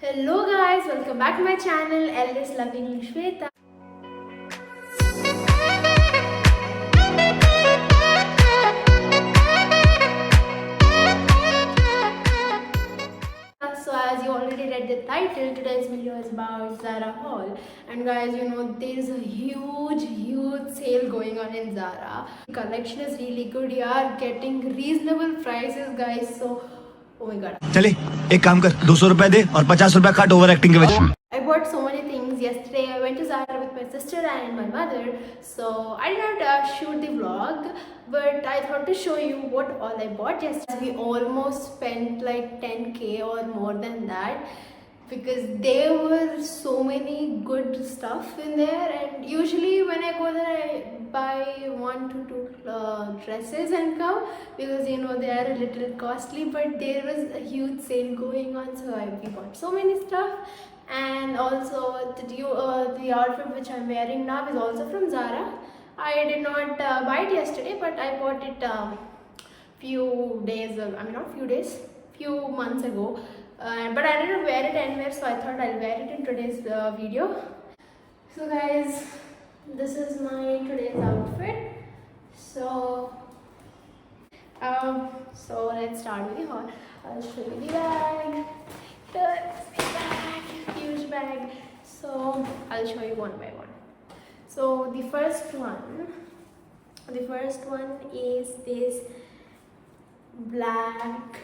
Hello guys, welcome back to my channel LS Loving Shweta. So as you already read the title, today's video is about Zara haul. And guys, there is a huge sale going on in Zara. Collection is really good. You are getting reasonable prices, guys. So oh my god. चले एक काम कर 200 रुपए दे और 50 रुपए काट over acting के वजह। I bought so many things yesterday. I went to Zara with my sister and my mother, so I did not shoot the vlog, but I thought to show you what all I bought yesterday. We almost spent like 10k or more than that because there were so many good stuff in there, and usually when I go there I buy 1 to 2 dresses and come because they are a little costly, but there was a huge sale going on, so we bought so many stuff. And also the outfit which I'm wearing now is also from Zara. I did not buy it yesterday, but I bought it few months ago, but I didn't wear it anywhere, so I thought I'll wear it in today's video. So guys, this is my today's outfit. So let's start with the haul. I'll show you the bag. Huge bag. So I'll show you one by one. So the first one is this black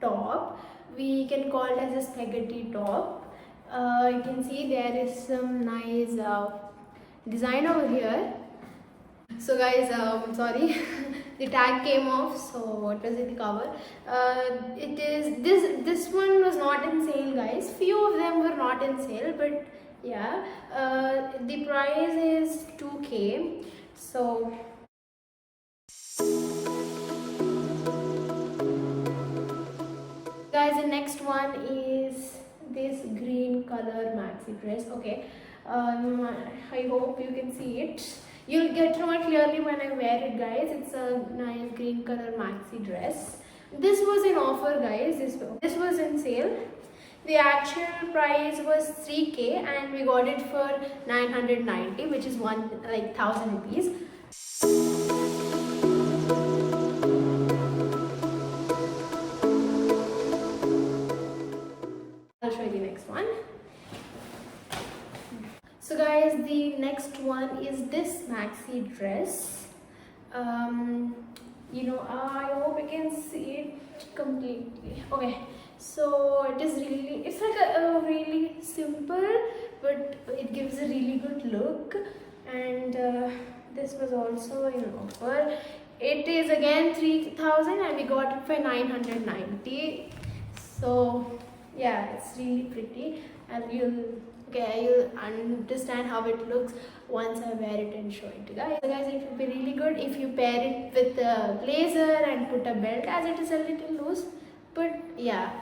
top. We can call it as a spaghetti top. You can see there is some nice design over here. So guys, sorry, the tag came off. So what was it, the cover? It is this one was not in sale, guys. Few of them were not in sale, but yeah, the price is 2k. So guys, the next one is this green color maxi dress. Okay, I hope you can see it. You'll get to know it clearly when I wear it, guys. It's a nice green color maxi dress. This was in offer, guys. This was in sale. The actual price was 3k and we got it for 990, which is 1000 rupees. I'll show you the next one. So guys, the next one is this maxi dress. I hope you can see it completely. Okay, so it's like a really simple, but it gives a really good look. And this was also in offer. It is again 3000 and we got it for 990. So yeah, it's really pretty, and you'll understand how it looks once I wear it and show it to you guys. So guys, it will be really good if you pair it with a blazer and put a belt, as it is a little loose, but yeah.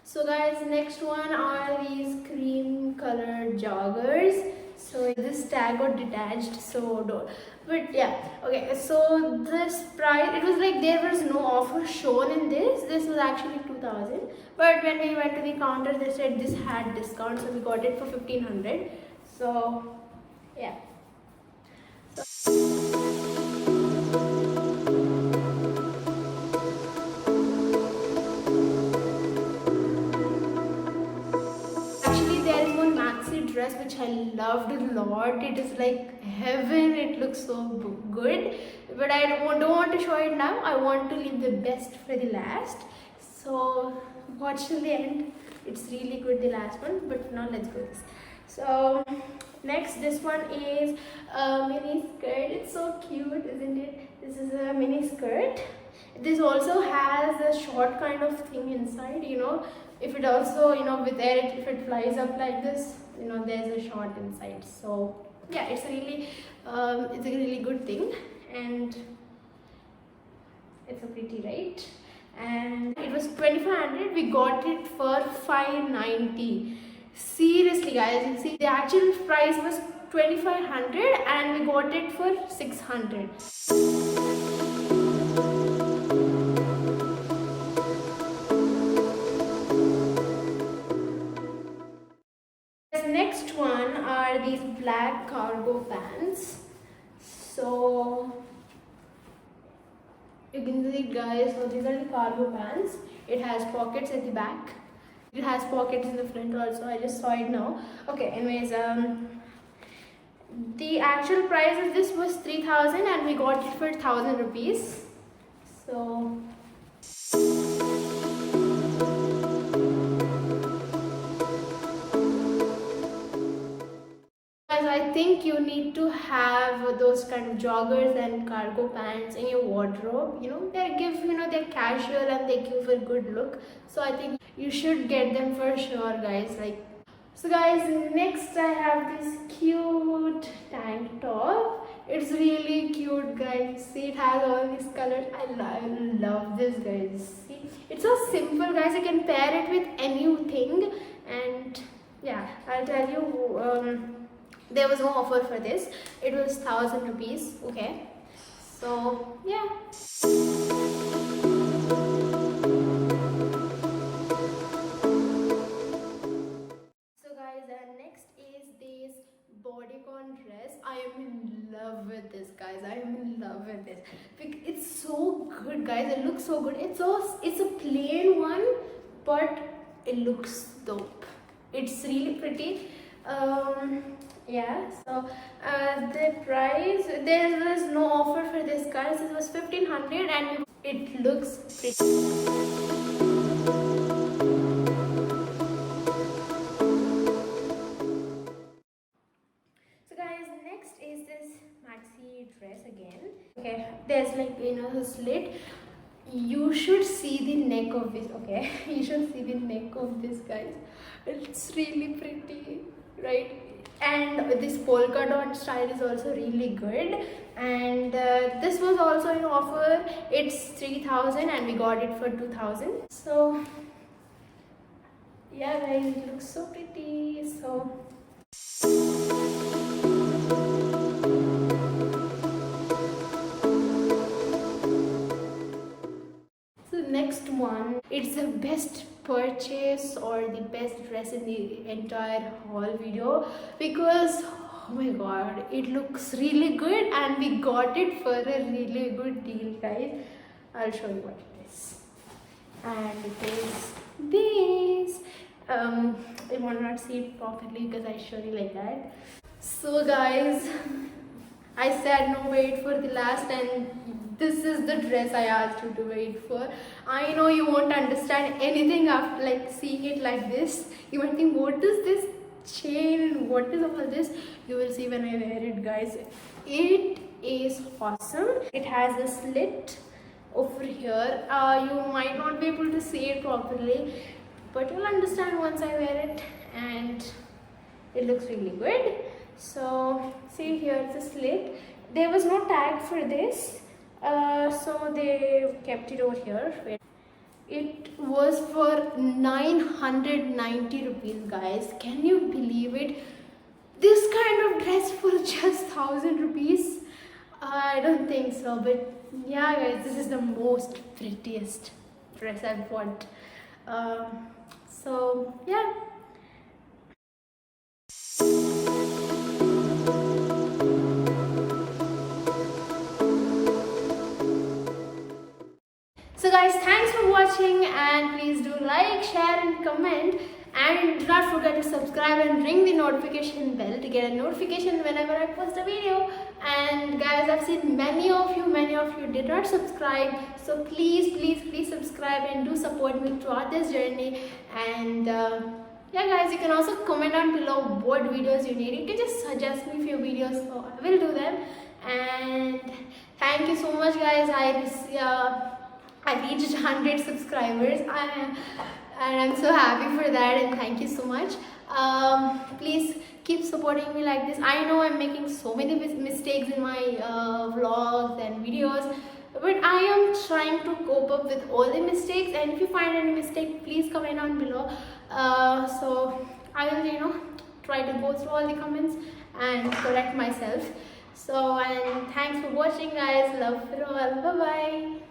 So guys, next one are these cream colored joggers. So this tag got detached, so don't. But yeah, okay. So this price, it was like there was no offer shown in this. This was actually 2000. But when we went to the counter, they said this had discount, so we got it for 1500. So yeah. Dress which I loved a lot. It is like heaven. It looks so good, but I don't want to show it now. I want to leave the best for the last, so watch till the end. It's really good, the last one, but now let's go this. So next, this one is a mini skirt. It's so cute, isn't it? This is a mini skirt. This also has a short kind of thing inside, if it also, with air, if it flies up like this, there's a short inside. So yeah, it's a really good thing, and it's a pretty, right? And it was 2500. We got it for 590. Seriously guys, you see, the actual price was 2500 and we got it for 600. Next one are these black cargo pants. So you can see, guys, so these are the cargo pants. It has pockets at the back. It has pockets in the front also. I just saw it now. Okay, anyways, the actual price of this was 3,000 and we got it for 1,000 rupees. So guys, I think you need to have those kind of joggers and cargo pants in your wardrobe. You know, they give, they're casual and they give a good look. So I think you should get them for sure, guys. So guys, next I have this cute tank top. It's really cute, guys. See, it has all these colors. I love this, guys. See, it's so simple, guys. You can pair it with anything. And yeah, I'll tell you, there was no offer for this. It was 1,000 rupees. Okay, so yeah. Next is this bodycon dress. I am in love with this, guys. I am in love with this. It's so good, guys. It looks so good. It's a plain one, but it looks dope. It's really pretty. Yeah, so the price, there was no offer for this, guys. It was 1,500 and it looks pretty. Dress again. Okay, there's a slit. You should see the neck of this. Okay, you should see the neck of this, guys. It's really pretty, right? And this polka dot style is also really good. And this was also in offer. It's 3,000 and we got it for 2,000. So yeah, guys, it looks so pretty. So next one, it's the best purchase or the best dress in the entire haul video, because oh my god, it looks really good and we got it for a really good deal, guys. I'll show you what it is. And it is this. You will not see it properly because I show you like that. So guys, I said no, wait for the last, and this is the dress I asked you to wait for. I know you won't understand anything after seeing it like this. You might think, what is this chain? What is all this? You will see when I wear it, guys. It is awesome. It has a slit over here. You might not be able to see it properly, but you'll understand once I wear it, and it looks really good. So see, here it's a slit. There was no tag for this, so they kept it over here. It was for 990 rupees, guys. Can you believe it? This kind of dress for just 1,000 rupees? I don't think so, but yeah, guys, this is the most prettiest dress I've bought. So yeah. So guys, thanks for watching, and please do like, share and comment, and do not forget to subscribe and ring the notification bell to get a notification whenever I post a video. And guys, I've seen many of you did not subscribe, so please subscribe and do support me throughout this journey. And yeah, guys, you can also comment down below what videos you need. You can just suggest me few videos, so I will do them. And thank you so much, guys. I reached 100 subscribers, and I'm so happy for that, and thank you so much. Please keep supporting me like this. I know I'm making so many mistakes in my vlogs and videos, but I am trying to cope up with all the mistakes, and if you find any mistake, please comment down below. So I will try to go through all the comments and correct myself. So, and thanks for watching guys. Love for all. Bye bye.